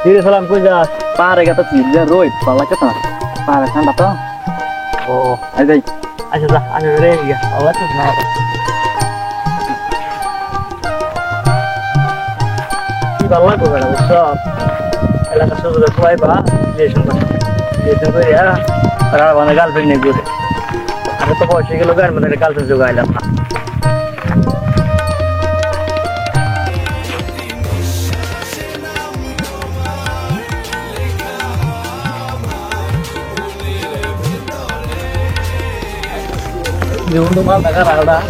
Sini salam kuja. Pare kata tidak roit, pala kata. Pare kan betul. Oh, ada. Aja dah, ada deh ya. Allah tuh nah. Di bawah tuh ada shop. Elah kasih sudah kuai bah, lesion bah. Lesion tuh ya. Orang mana girlfriend nih gue. Ada tuh bos sih kalau kan mana girlfriend juga ada. Untuk mal negara ada,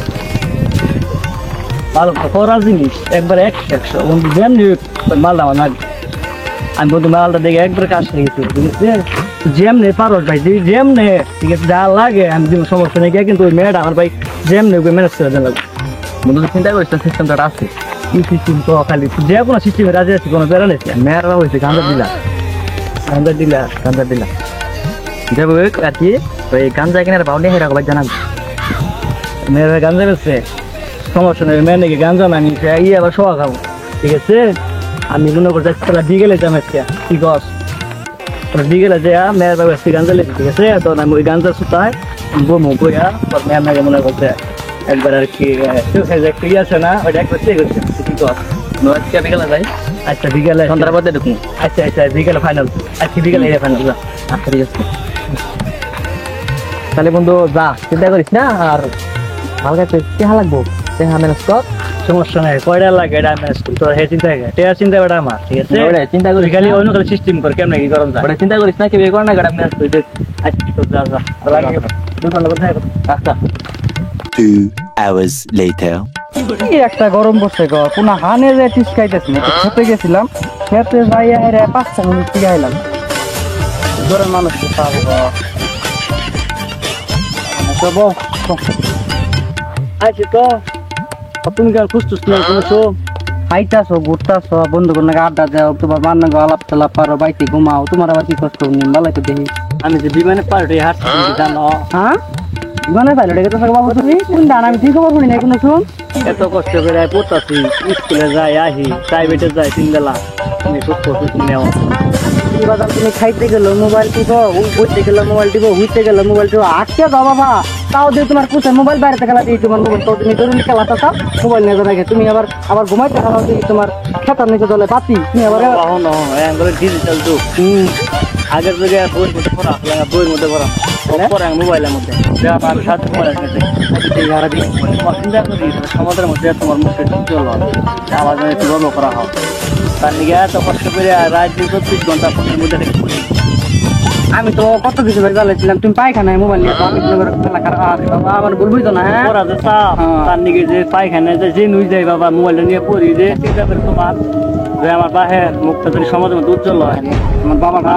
mal koran jenis, ekbar ek, untuk jam ni mal lawan lagi. Ambil tu mal ada ekbar kasih itu, jadi jam ni parot baik, jam ni tiga dah lagi, ambil semua seni kaya kintu merah, ambil baik jam ni gue merah sudah lagi. Menurut cinta gue sistem terasa, ini sistem tu kali, dia pun sistem raja sih, kono beran ni, merah gue sih kanda dila. Dia gue kaki, baik kanda kena ada baunya hera gue jangan. मेरे गंजे से समस्या नहीं मैंने कि गंजा ना नहीं चाहिए ये बस हुआ काम ठीक है से आमी लोगों को जैसे पहला डीगल है जमे क्या ठीक है तो डीगल है या मेरे पास ऐसी गंजा ले ठीक है से तो ना मुझे गंजा सुता है वो मुझको या पर मैं ना जमुना को से एक बार की तो है जो किया से ना और एक बच्चे को ठीक है नो क्या बिगल है अच्छा बिगल है पंद्रह बजे दुखूं अच्छा बिगल फाइनल अच्छा बिगल है फाइनल आखिरी তাহলে বন্ধু যা চিন্তা করিস না আর হালকা টেহা লাগবো টেহা ম্যানেজ কর সমস্যা নাই কয়টা লাগে এটা ম্যানেজ কর তোর হে চিন্তা করে টেহা চিন্তা বেটা আমার ঠিক আছে ওরে চিন্তা করিস খালি অন্য খালি সিস্টেম কর কেমনে কি করন যায় ওরে চিন্তা করিস না কি বে কর না গাড়া ম্যানেজ কর আচ্ছা তো যা লাগে দুটো লোক থাকে আচ্ছা 2 hours later এই একটা গরম পড়ছে গো কোন হানে যে টিসকাইতেছ না খেতে গেছিলাম খেতে যাই আরে 5 মিনিট থেকে আইলাম গরম মানুষ তো পাবো সব আচ্ছা তো তুমি কি খুঁজছিস না কোনো শো খাইতাছো ঘুরতাছো বন্ধুদের নাকি আড্ডা দাও তোমার বান্না গো আলাপ চালাপ পারো বাইতে ঘুমাও তোমার আবার কি কষ্ট নিন ভালো তো দেখি আমি যে বিমানে পাল্টে হাঁটছি তুমি জানো হ্যাঁ বিমানে পাইলট এটা তো বাবু তুমি কোন দান আমি ঠিক খবর শুনি না কোনো শুন এত কষ্ট করে পড়তাছি স্কুলে যাই আহি প্রাইভেটে যাই 3 বেলা তুমি সুস্থ নেও বাজার তুমি খাইতে গেলো মোবাইল টিপো বইতে গেলো মোবাইল টিপো হইতে গেলো মোবাইল টিপো আটকে দাও বাবা তাও দিয়ে তোমার কুসে মোবাইল বাইরে খেলা দিয়ে তোমার মোবাইল তো তুমি জরুরি খেলাটা চাও মোবাইল নিয়ে রাখে তুমি আবার ঘুমাইতে খেলাও দিয়ে তোমার খেতার নিচে জলে পাতি তুমি আবার ডিজিটাল তো আগের জায়গায় বইয়ের মধ্যে পড়া লাগা বইয়ের মধ্যে পড়া পড়া মোবাইলের মধ্যে আমি সাথে মোবাইল আছে চিন্তা করি সমাজের মধ্যে তোমার মুখে চলো আবার একটু রলো করা হয় তার নিয়ে এত কষ্ট করে রাত 24 ঘন্টা ফোনের মধ্যে রেখে পড়ি আমি তো কত কিছু জ্বালাইছিলাম তুমি পায়খানায় মোবাইল নিয়ে আমি খেলা করা বাবা আমার বলবই তো না হ্যাঁ পড়া যে চাপ তার নিয়ে যে পায়খানায় যে নুই যায় বাবা মোবাইলটা নিয়ে পড়ি যে চিন্তা করে তোমার যে আমার বাহের মুখটা যদি সমাজের মধ্যে উজ্জ্বল হয় আমার বাবাটা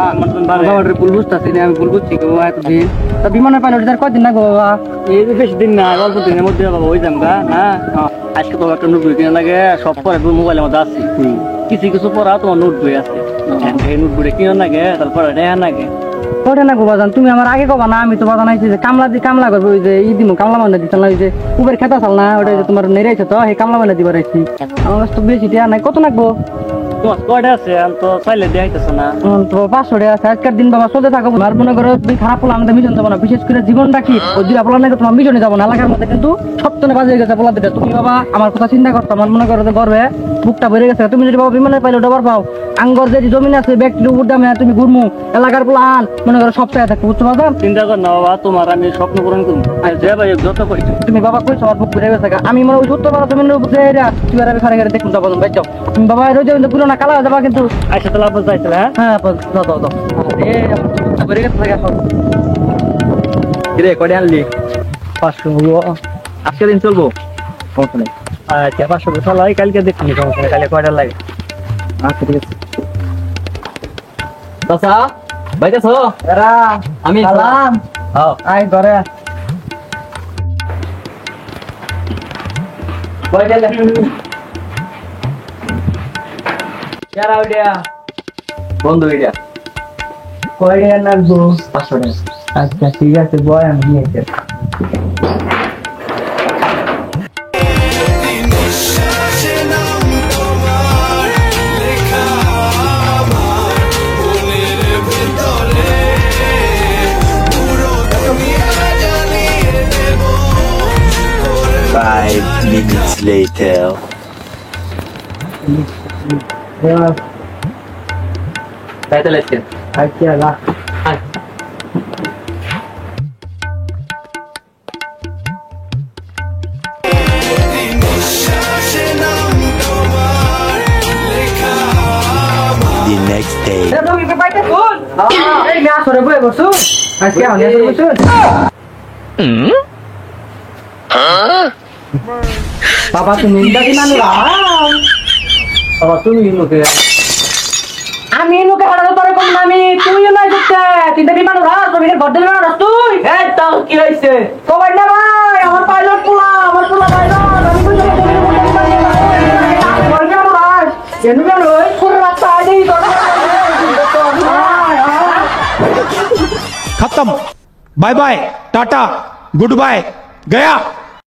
বাবার ভুল বুঝতেছি না আমি ভুল বুঝছি গো এতদিন তা বিমানের পাইলট যার কয়দিন না গো বাবা এই যে বেশি দিন না অল্প দিনের মধ্যে বাবা ওই যাম গা না আজকে তো একটা নোট বই কিনা লাগে সব পরে মোবাইলের মধ্যে আসছি কিছু পড়া তোমার নোট বই আছে এই নোট বইটা কিনা লাগে তারপরে রেহা লাগে ওটা না গো বাজান তুমি আমার আগে কবা না আমি তো বাজান আইছি যে কামলা করবো ওই যে ই দিমু কামলা মানে দিতাম না ওই যে উবের খেতা চাল না ওটা যে তোমার নেড়াইছে তো সেই কামলা মানে দিবার আইছি আমার কাছে তো বেশি দেয়া নাই কত লাগবো তোমার কয়টা আছে আমি তো চাইলে দেখাইতেছো না তো 500 টাকা আছে আজকের দিন বাবা চলতে থাকো আর মনে করো তুমি খারাপ হলো আমাদের মিশন যাবো না বিশেষ করে জীবনটা কি ওই দুটা পোলা নাকি তোমার মিশনে যাবো না এলাকার মধ্যে কিন্তু সপ্তাহে বাজে গেছে পোলা দুটা তুমি বাবা আমার কথা চিন্তা করতো আমার মনে করো যে গর্বে বুকটা ভরে গেছে তুমি যদি বাবা বিমানের পাইলে ডবার পাও আঙ্গর যে জমিন আছে ব্যক্তির উপর দামে তুমি ঘুরমু এলাকার পোলা আন মনে করো সপ্তাহে থাকো বুঝতে পারছো চিন্তা কর না বাবা তোমার আমি স্বপ্ন পূরণ করবো যে ভাই যত কইছো তুমি বাবা কইছো আমার বুক ভরে গেছে আমি মনে ওই সত্তর পারা জমিনের উপর যে এরা তুই আর আমি খারে দেখুন যাবো ভাই যাও তুমি বাবা রোজ পুরোনো কালা যাবা কিন্তু আচ্ছা তাহলে আপনার যাইছিল হ্যাঁ দাও ভরে গেছে কিরে কয়টা আনলি 500 আজকে দিন চলবো আচ্ছা 500 চলাই কালকে দেখুন কালকে কয়টা লাগে আচ্ছা ঠিক আছে চাচা বাইতেছো এরা আমি সালাম হ্যাঁ আই ঘরে কয়টা লাগে यार आउडिया বন্ধু এটা কয়টা লাগবো 500 টাকা আচ্ছা ঠিক আছে বয় আমি নিয়ে later. তাই তো লেখছেন আচ্ছা না The next day. রোগীকে পাইতে কোন এই না সরে বই বসু আজকে আমি আসলে বসু বাবা তুমি ইন্দাকি মানুষ বাবা তুমি লোকে আমি লোকে হারাতে তোরে কোন আমি তুইও নাই দেখতে চিন্তা কি মানুষ রাস রবির ঘর দিলে না তুই এই তাও কি হইছে কবাই না ভাই আমার পাইলট পোলা পাইলট আমি কই যাবো বলবি আমার রাস কেন কেন ওই পুরো রাস্তা আইলি তো खत्म bye bye tata goodbye गया